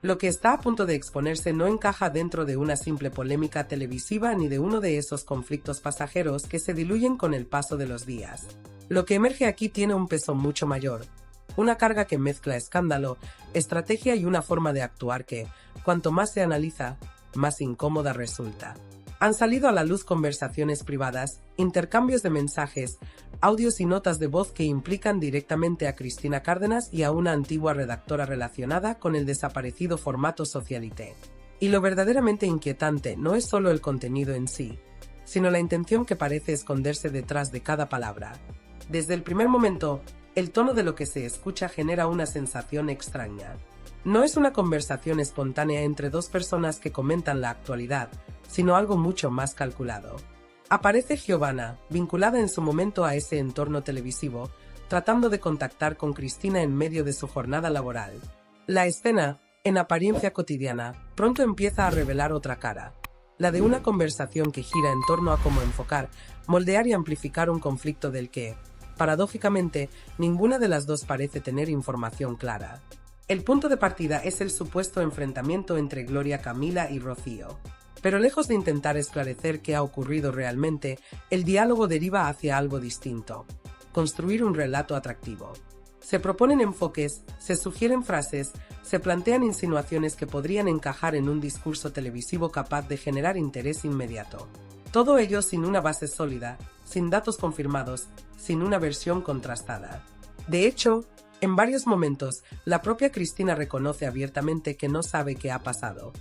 Lo que está a punto de exponerse no encaja dentro de una simple polémica televisiva ni de uno de esos conflictos pasajeros que se diluyen con el paso de los días. Lo que emerge aquí tiene un peso mucho mayor, una carga que mezcla escándalo, estrategia y una forma de actuar que, cuanto más se analiza, más incómoda resulta. Han salido a la luz conversaciones privadas, intercambios de mensajes, audios y notas de voz que implican directamente a Cristina Cárdenas y a una antigua redactora relacionada con el desaparecido formato Socialité. Y lo verdaderamente inquietante no es solo el contenido en sí, sino la intención que parece esconderse detrás de cada palabra. Desde el primer momento, el tono de lo que se escucha genera una sensación extraña. No es una conversación espontánea entre dos personas que comentan la actualidad, sino algo mucho más calculado. Aparece Giovanna, vinculada en su momento a ese entorno televisivo, tratando de contactar con Cristina en medio de su jornada laboral. La escena, en apariencia cotidiana, pronto empieza a revelar otra cara, la de una conversación que gira en torno a cómo enfocar, moldear y amplificar un conflicto del que, paradójicamente, ninguna de las dos parece tener información clara. El punto de partida es el supuesto enfrentamiento entre Gloria Camila y Rocío. Pero lejos de intentar esclarecer qué ha ocurrido realmente, el diálogo deriva hacia algo distinto: construir un relato atractivo. Se proponen enfoques, se sugieren frases, se plantean insinuaciones que podrían encajar en un discurso televisivo capaz de generar interés inmediato. Todo ello sin una base sólida, sin datos confirmados, sin una versión contrastada. De hecho, en varios momentos, la propia Cristina reconoce abiertamente que no sabe qué ha pasado.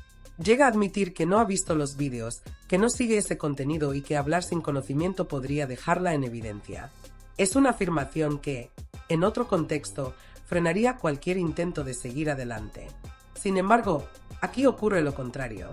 Llega a admitir que no ha visto los vídeos, que no sigue ese contenido y que hablar sin conocimiento podría dejarla en evidencia. Es una afirmación que, en otro contexto, frenaría cualquier intento de seguir adelante. Sin embargo, aquí ocurre lo contrario.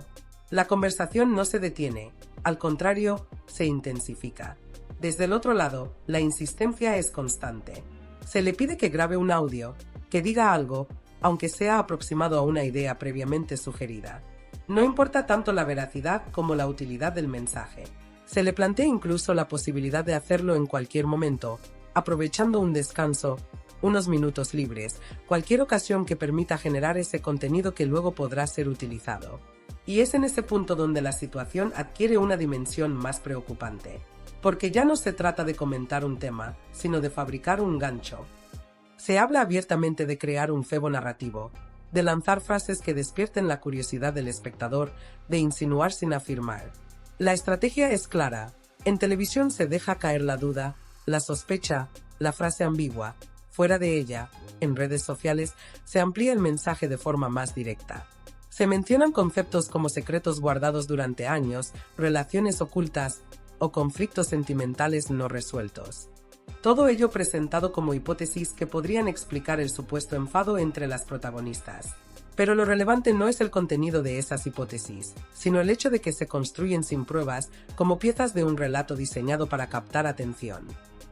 La conversación no se detiene, al contrario, se intensifica. Desde el otro lado, la insistencia es constante. Se le pide que grabe un audio, que diga algo, aunque sea aproximado a una idea previamente sugerida. No importa tanto la veracidad como la utilidad del mensaje. Se le plantea incluso la posibilidad de hacerlo en cualquier momento, aprovechando un descanso, unos minutos libres, cualquier ocasión que permita generar ese contenido que luego podrá ser utilizado. Y es en ese punto donde la situación adquiere una dimensión más preocupante. Porque ya no se trata de comentar un tema, sino de fabricar un gancho. Se habla abiertamente de crear un cebo narrativo, de lanzar frases que despierten la curiosidad del espectador, de insinuar sin afirmar. La estrategia es clara. En televisión se deja caer la duda, la sospecha, la frase ambigua. Fuera de ella, en redes sociales, se amplía el mensaje de forma más directa. Se mencionan conceptos como secretos guardados durante años, relaciones ocultas o conflictos sentimentales no resueltos. Todo ello presentado como hipótesis que podrían explicar el supuesto enfado entre las protagonistas. Pero lo relevante no es el contenido de esas hipótesis, sino el hecho de que se construyen sin pruebas, como piezas de un relato diseñado para captar atención.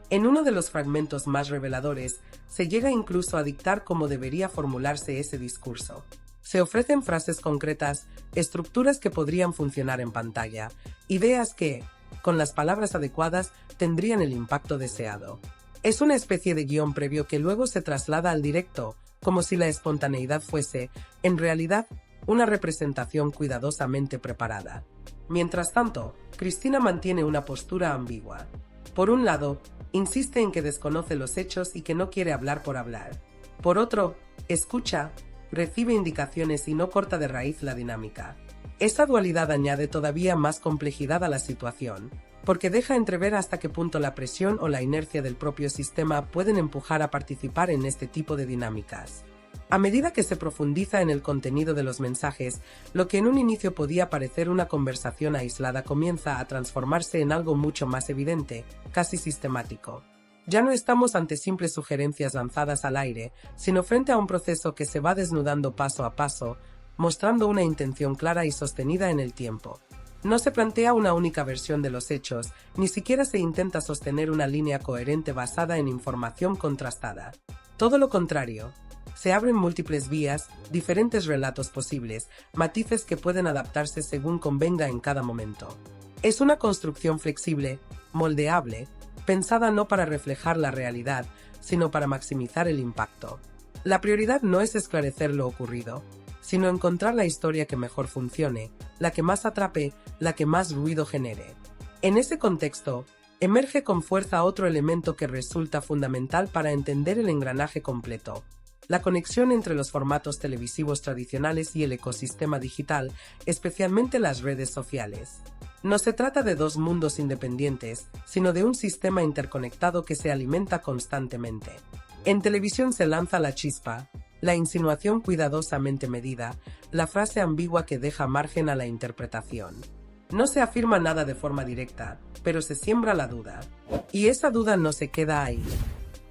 En uno de los fragmentos más reveladores, se llega incluso a dictar cómo debería formularse ese discurso. Se ofrecen frases concretas, estructuras que podrían funcionar en pantalla, ideas que, con las palabras adecuadas, tendrían el impacto deseado. Es una especie de guión previo que luego se traslada al directo, como si la espontaneidad fuese, en realidad, una representación cuidadosamente preparada. Mientras tanto, Cristina mantiene una postura ambigua. Por un lado, insiste en que desconoce los hechos y que no quiere hablar por hablar. Por otro, escucha, recibe indicaciones y no corta de raíz la dinámica. Esta dualidad añade todavía más complejidad a la situación, porque deja entrever hasta qué punto la presión o la inercia del propio sistema pueden empujar a participar en este tipo de dinámicas. A medida que se profundiza en el contenido de los mensajes, lo que en un inicio podía parecer una conversación aislada comienza a transformarse en algo mucho más evidente, casi sistemático. Ya no estamos ante simples sugerencias lanzadas al aire, sino frente a un proceso que se va desnudando paso a paso, mostrando una intención clara y sostenida en el tiempo. No se plantea una única versión de los hechos, ni siquiera se intenta sostener una línea coherente basada en información contrastada. Todo lo contrario, se abren múltiples vías, diferentes relatos posibles, matices que pueden adaptarse según convenga en cada momento. Es una construcción flexible, moldeable, pensada no para reflejar la realidad, sino para maximizar el impacto. La prioridad no es esclarecer lo ocurrido, sino encontrar la historia que mejor funcione, la que más atrape, la que más ruido genere. En ese contexto, emerge con fuerza otro elemento que resulta fundamental para entender el engranaje completo: la conexión entre los formatos televisivos tradicionales y el ecosistema digital, especialmente las redes sociales. No se trata de dos mundos independientes, sino de un sistema interconectado que se alimenta constantemente. En televisión se lanza la chispa, la insinuación cuidadosamente medida, la frase ambigua que deja margen a la interpretación. No se afirma nada de forma directa, pero se siembra la duda. Y esa duda no se queda ahí,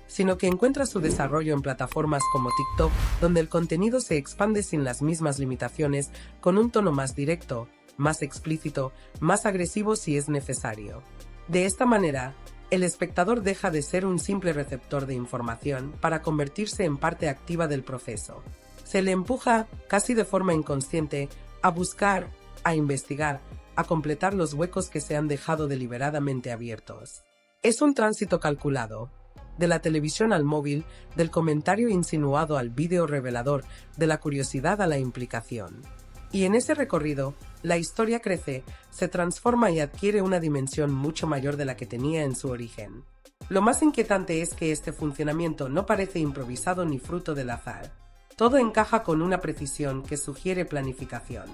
sino que encuentra su desarrollo en plataformas como TikTok, donde el contenido se expande sin las mismas limitaciones, con un tono más directo, más explícito, más agresivo si es necesario. De esta manera, el espectador deja de ser un simple receptor de información para convertirse en parte activa del proceso. Se le empuja, casi de forma inconsciente, a buscar, a investigar, a completar los huecos que se han dejado deliberadamente abiertos. Es un tránsito calculado, de la televisión al móvil, del comentario insinuado al vídeo revelador, de la curiosidad a la implicación. Y en ese recorrido, la historia crece, se transforma y adquiere una dimensión mucho mayor de la que tenía en su origen. Lo más inquietante es que este funcionamiento no parece improvisado ni fruto del azar. Todo encaja con una precisión que sugiere planificación.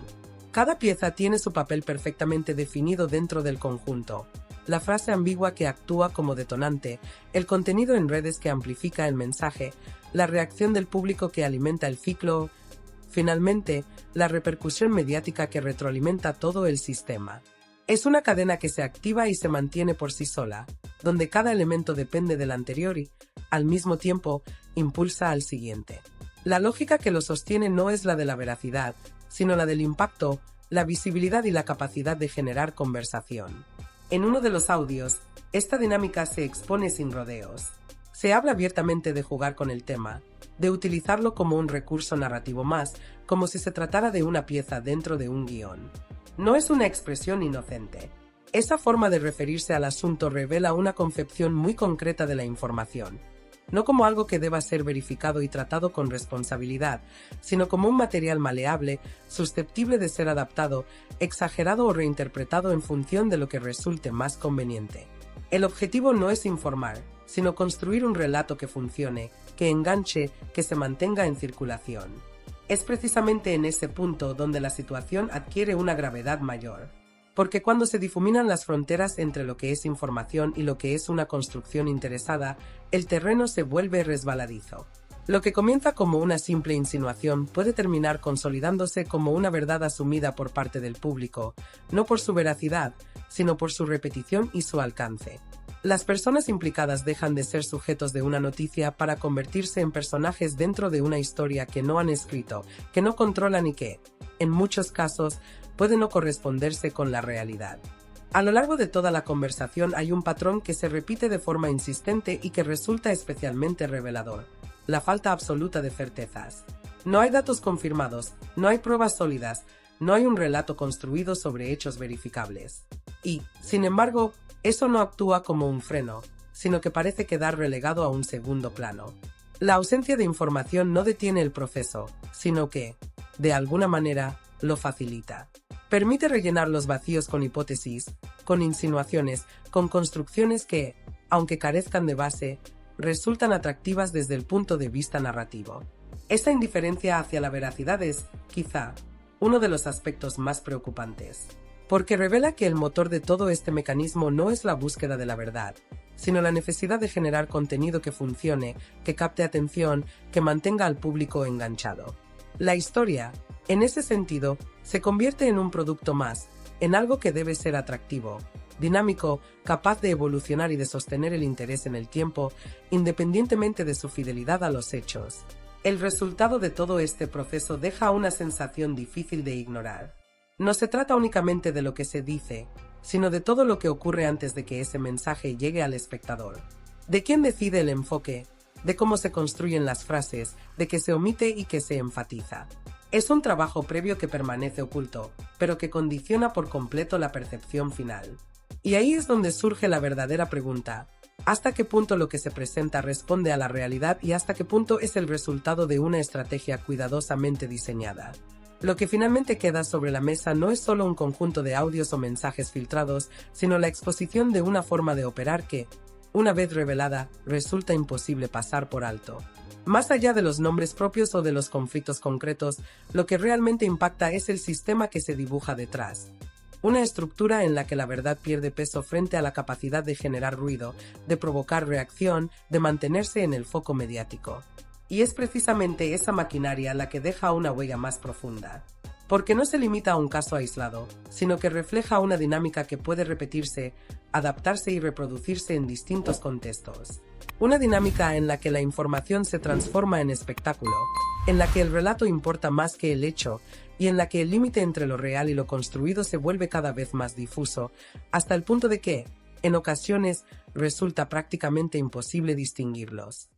Cada pieza tiene su papel perfectamente definido dentro del conjunto: la frase ambigua que actúa como detonante, el contenido en redes que amplifica el mensaje, la reacción del público que alimenta el ciclo, finalmente, la repercusión mediática que retroalimenta todo el sistema. Es una cadena que se activa y se mantiene por sí sola, donde cada elemento depende del anterior y, al mismo tiempo, impulsa al siguiente. La lógica que lo sostiene no es la de la veracidad, sino la del impacto, la visibilidad y la capacidad de generar conversación. En uno de los audios, esta dinámica se expone sin rodeos. Se habla abiertamente de jugar con el tema, de utilizarlo como un recurso narrativo más, como si se tratara de una pieza dentro de un guión. No es una expresión inocente. Esa forma de referirse al asunto revela una concepción muy concreta de la información, no como algo que deba ser verificado y tratado con responsabilidad, sino como un material maleable, susceptible de ser adaptado, exagerado o reinterpretado en función de lo que resulte más conveniente. El objetivo no es informar, sino construir un relato que funcione, que enganche, que se mantenga en circulación. Es precisamente en ese punto donde la situación adquiere una gravedad mayor. Porque cuando se difuminan las fronteras entre lo que es información y lo que es una construcción interesada, el terreno se vuelve resbaladizo. Lo que comienza como una simple insinuación puede terminar consolidándose como una verdad asumida por parte del público, no por su veracidad, sino por su repetición y su alcance. Las personas implicadas dejan de ser sujetos de una noticia para convertirse en personajes dentro de una historia que no han escrito, que no controlan y que, en muchos casos, puede no corresponderse con la realidad. A lo largo de toda la conversación hay un patrón que se repite de forma insistente y que resulta especialmente revelador: la falta absoluta de certezas. No hay datos confirmados, no hay pruebas sólidas, no hay un relato construido sobre hechos verificables. Y, sin embargo, eso no actúa como un freno, sino que parece quedar relegado a un segundo plano. La ausencia de información no detiene el proceso, sino que, de alguna manera, lo facilita. Permite rellenar los vacíos con hipótesis, con insinuaciones, con construcciones que, aunque carezcan de base, resultan atractivas desde el punto de vista narrativo. Esta indiferencia hacia la veracidad es, quizá, uno de los aspectos más preocupantes, porque revela que el motor de todo este mecanismo no es la búsqueda de la verdad, sino la necesidad de generar contenido que funcione, que capte atención, que mantenga al público enganchado. La historia, en ese sentido, se convierte en un producto más, en algo que debe ser atractivo, dinámico, capaz de evolucionar y de sostener el interés en el tiempo, independientemente de su fidelidad a los hechos. El resultado de todo este proceso deja una sensación difícil de ignorar. No se trata únicamente de lo que se dice, sino de todo lo que ocurre antes de que ese mensaje llegue al espectador. De quién decide el enfoque, de cómo se construyen las frases, de qué se omite y qué se enfatiza. Es un trabajo previo que permanece oculto, pero que condiciona por completo la percepción final. Y ahí es donde surge la verdadera pregunta: ¿hasta qué punto lo que se presenta responde a la realidad y hasta qué punto es el resultado de una estrategia cuidadosamente diseñada? Lo que finalmente queda sobre la mesa no es solo un conjunto de audios o mensajes filtrados, sino la exposición de una forma de operar que, una vez revelada, resulta imposible pasar por alto. Más allá de los nombres propios o de los conflictos concretos, lo que realmente impacta es el sistema que se dibuja detrás. Una estructura en la que la verdad pierde peso frente a la capacidad de generar ruido, de provocar reacción, de mantenerse en el foco mediático. Y es precisamente esa maquinaria la que deja una huella más profunda. Porque no se limita a un caso aislado, sino que refleja una dinámica que puede repetirse, adaptarse y reproducirse en distintos contextos. Una dinámica en la que la información se transforma en espectáculo, en la que el relato importa más que el hecho, y en la que el límite entre lo real y lo construido se vuelve cada vez más difuso, hasta el punto de que, en ocasiones, resulta prácticamente imposible distinguirlos.